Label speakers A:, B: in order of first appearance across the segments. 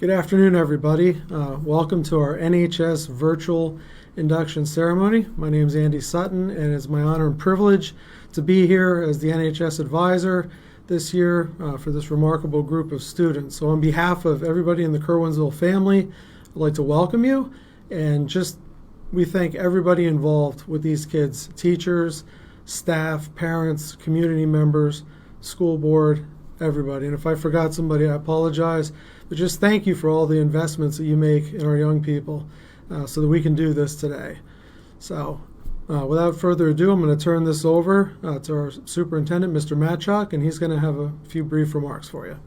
A: Good afternoon, everybody. Welcome to our NHS Virtual Induction Ceremony. My name is Andy Sutton, and it's my honor and privilege to be here as the NHS advisor this year for this remarkable group of students. So on behalf of everybody in the Curwensville family, I'd like to welcome you, and we thank everybody involved with these kids, teachers, staff, parents, community members, school board, everybody. And if I forgot somebody, I apologize. But just thank you for all the investments that you make in our young people so that we can do this today. So without further ado, I'm going to turn this over to our superintendent, Mr. Matchok, and he's going to have a few brief remarks for you.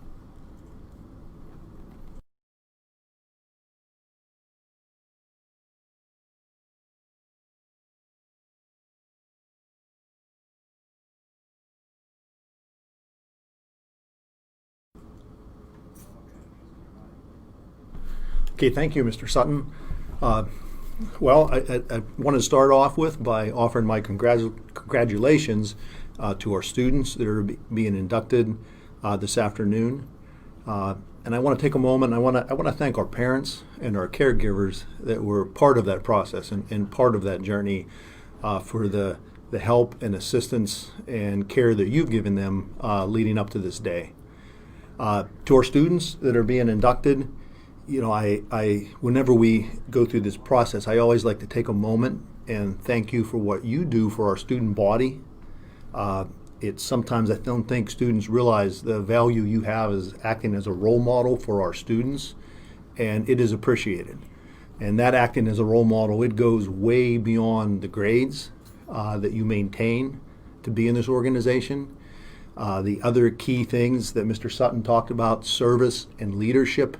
B: Okay, thank you, Mr. Sutton. Well, I want to start off by offering my congratulations to our students that are being inducted this afternoon. And I want to take a moment. I want to thank our parents and our caregivers that were part of that process and part of that journey for the help and assistance and care that you've given them leading up to this day. To our students that are being inducted, you know, I whenever we go through this process, I always like to take a moment and thank you for what you do for our student body. It's sometimes I don't think students realize the value you have as acting as a role model for our students, and it is appreciated. And that acting as a role model, it goes way beyond the grades that you maintain to be in this organization. The other key things that Mr. Sutton talked about, service and leadership,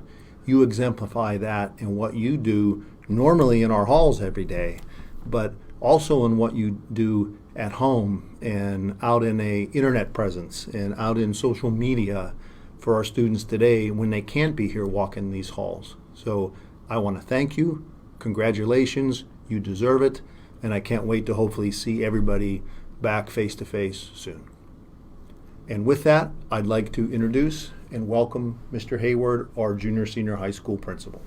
B: you exemplify that in what you do normally in our halls every day, but also in what you do at home and out in a internet presence and out in social media for our students today when they can't be here walking these halls. So I want to thank you. Congratulations. You deserve it. And I can't wait to hopefully see everybody back face to face soon. And with that, I'd like to introduce and welcome Mr. Hayward, our junior senior high school principal.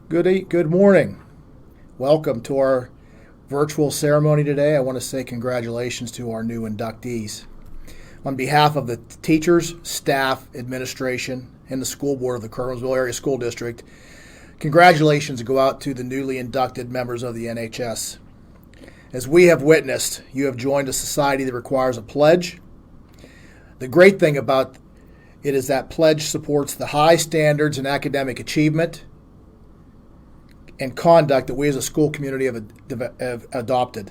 C: Good morning. Welcome to our virtual ceremony today. I want to say congratulations to our new inductees. On behalf of the teachers, staff, administration, and the school board of the Curwensville Area School District, congratulations go out to the newly inducted members of the NHS. As we have witnessed, you have joined a society that requires a pledge. The great thing about it is that pledge supports the high standards in academic achievement and conduct that we as a school community have adopted.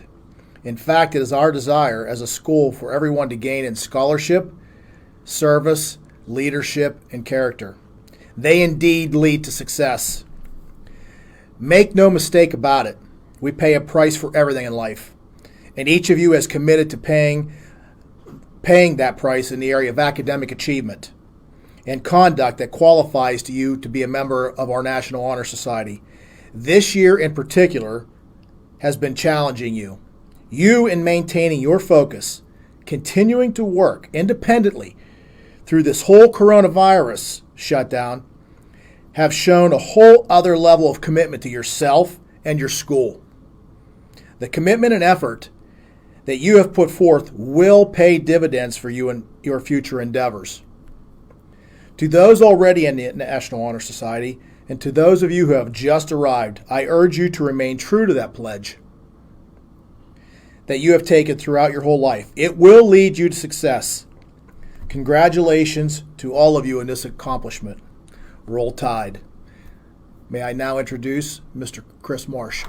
C: In fact, it is our desire as a school for everyone to gain in scholarship, service, leadership, and character. They indeed lead to success. Make no mistake about it, we pay a price for everything in life, and each of you has committed to paying that price in the area of academic achievement and conduct that qualifies you to be a member of our National Honor Society. This year in particular has been challenging you. You in maintaining your focus, continuing to work independently through this whole coronavirus shutdown, have shown a whole other level of commitment to yourself and your school. The commitment and effort that you have put forth will pay dividends for you in your future endeavors. To those already in the National Honor Society, and to those of you who have just arrived, I urge you to remain true to that pledge that you have taken throughout your whole life. It will lead you to success. Congratulations to all of you in this accomplishment. Roll Tide. May I now introduce Mr. Chris Marsh.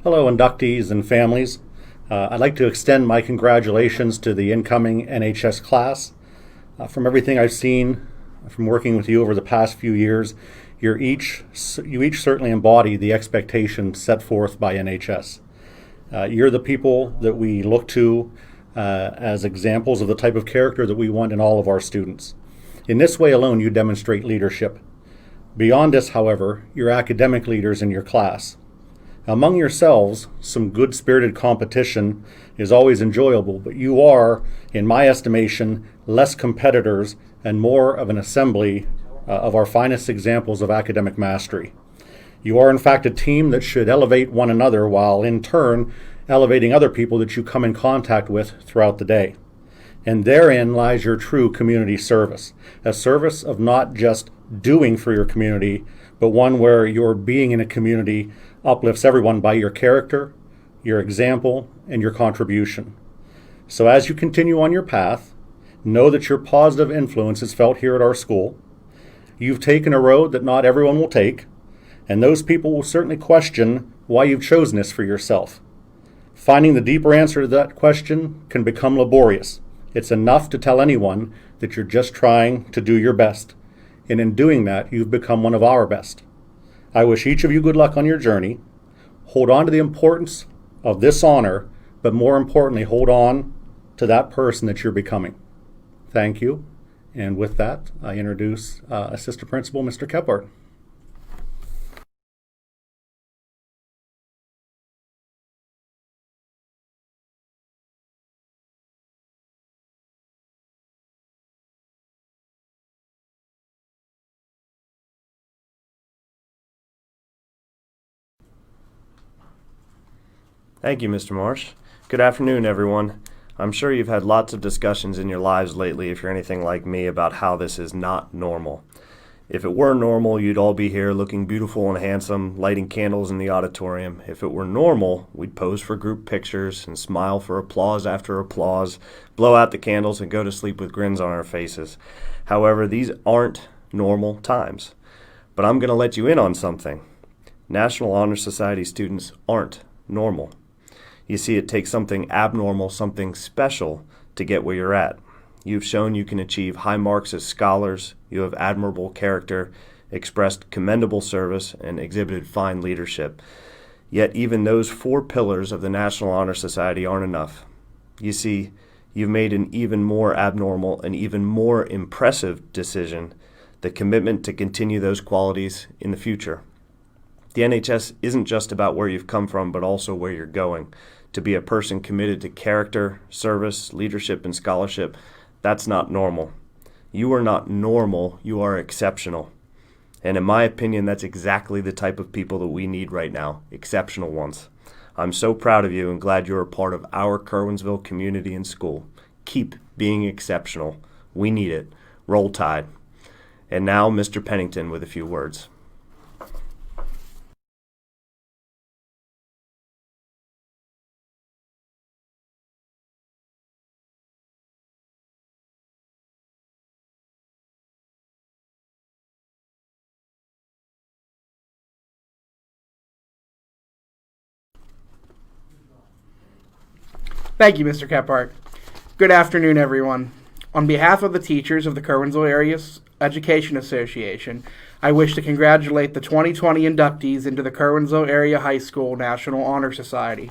D: Hello, inductees and families. I'd like to extend my congratulations to the incoming NHS class. From everything I've seen from working with you over the past few years, you each certainly embody the expectations set forth by NHS. You're the people that we look to as examples of the type of character that we want in all of our students. In this way alone, you demonstrate leadership. Beyond this, however, you're academic leaders in your class. Among yourselves, some good-spirited competition is always enjoyable, but you are, in my estimation, less competitors and more of an assembly of our finest examples of academic mastery. You are, in fact, a team that should elevate one another while, in turn, elevating other people that you come in contact with throughout the day. And therein lies your true community service, a service of not just doing for your community, but one where your being in a community uplifts everyone by your character, your example, and your contribution. So as you continue on your path, know that your positive influence is felt here at our school. You've taken a road that not everyone will take, and those people will certainly question why you've chosen this for yourself. Finding the deeper answer to that question can become laborious. It's enough to tell anyone that you're just trying to do your best, and in doing that, you've become one of our best. I wish each of you good luck on your journey. Hold on to the importance of this honor, but more importantly, hold on to that person that you're becoming. Thank you. And with that, I introduce Assistant Principal, Mr. Kephart.
E: Thank you, Mr. Marsh. Good afternoon, everyone. I'm sure you've had lots of discussions in your lives lately, if you're anything like me, about how this is not normal. If it were normal, you'd all be here looking beautiful and handsome, lighting candles in the auditorium. If it were normal, we'd pose for group pictures and smile for applause after applause, blow out the candles, and go to sleep with grins on our faces. However, these aren't normal times. But I'm going to let you in on something. National Honor Society students aren't normal. You see, it takes something abnormal, something special to get where you're at. You've shown you can achieve high marks as scholars, you have admirable character, expressed commendable service, and exhibited fine leadership. Yet even those 4 pillars of the National Honor Society aren't enough. You see, you've made an even more abnormal and even more impressive decision, the commitment to continue those qualities in the future. The NHS isn't just about where you've come from, but also where you're going. To be a person committed to character, service, leadership, and scholarship, that's not normal. You are not normal, you are exceptional. And in my opinion, that's exactly the type of people that we need right now, exceptional ones. I'm so proud of you and glad you're a part of our Curwensville community and school. Keep being exceptional. We need it. Roll Tide. And now, Mr. Pennington with a few words.
F: Thank you, Mr. Kephart. Good afternoon, everyone. On behalf of the teachers of the Curwensville Area Education Association, I wish to congratulate the 2020 inductees into the Curwensville Area High School National Honor Society.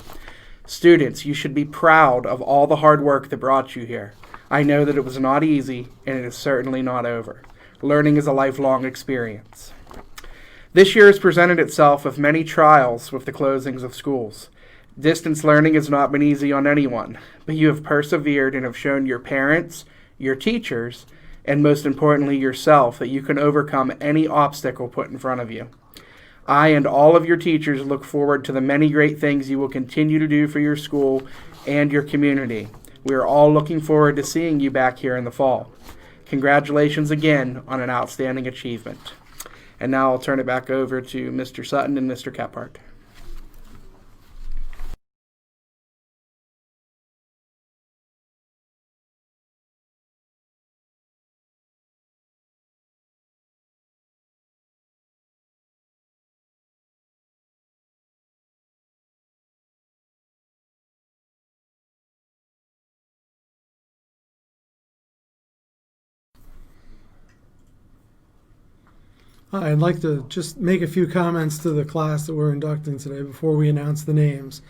F: Students, you should be proud of all the hard work that brought you here. I know that it was not easy, and it is certainly not over. Learning is a lifelong experience. This year has presented itself with many trials with the closings of schools. Distance learning has not been easy on anyone, but you have persevered and have shown your parents, your teachers, and most importantly yourself that you can overcome any obstacle put in front of you. I and all of your teachers look forward to the many great things you will continue to do for your school and your community. We are all looking forward to seeing you back here in the fall. Congratulations again on an outstanding achievement. And now I'll turn it back over to Mr. Sutton and Mr. Kephart.
A: I'd like to just make a few comments to the class that we're inducting today before we announce the names.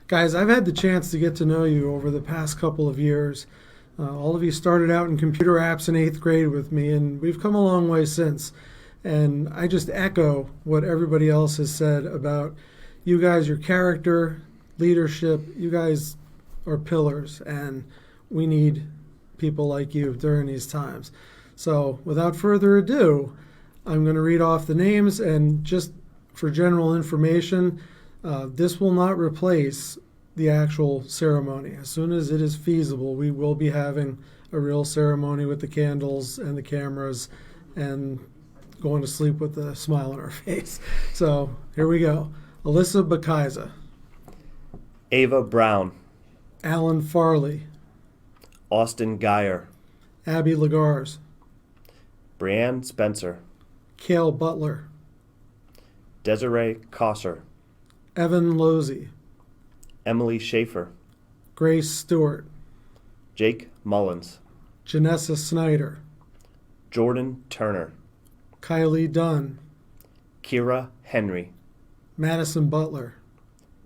A: Guys, I've had the chance to get to know you over the past couple of years. All of you started out in computer apps in 8th grade with me, and we've come a long way since. And I just echo what everybody else has said about you guys, your character, leadership. You guys are pillars, and we need people like you during these times. So without further ado, I'm going to read off the names, and just for general information, this will not replace the actual ceremony. As soon as it is feasible, we will be having a real ceremony with the candles and the cameras and going to sleep with a smile on our face. So here we go. Alyssa Bakaiza,
E: Ava Brown,
A: Alan Farley,
E: Austin Geyer,
A: Abby Lagars,
E: Brianne Spencer,
A: Cale Butler,
E: Desiree Kosser,
A: Evan Losey,
E: Emily Schaefer,
A: Grace Stewart,
E: Jake Mullins,
A: Janessa Snyder,
E: Jordan Turner,
A: Kylie Dunn,
E: Kira Henry,
A: Madison Butler,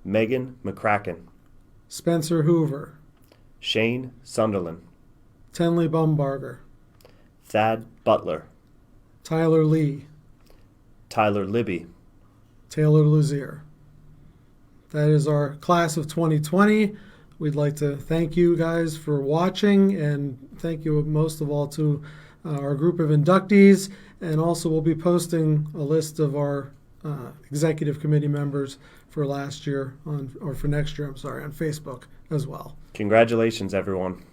E: Megan McCracken,
A: Spencer Hoover,
E: Shane Sunderland,
A: Tenley Bumbarger,
E: Thad Butler,
A: Tyler Lee,
E: Tyler Libby,
A: Taylor Luzier. That is our class of 2020. We'd like to thank you guys for watching, and thank you most of all to our group of inductees. And also we'll be posting a list of our executive committee members for last year for next year, on Facebook as well.
E: Congratulations, everyone.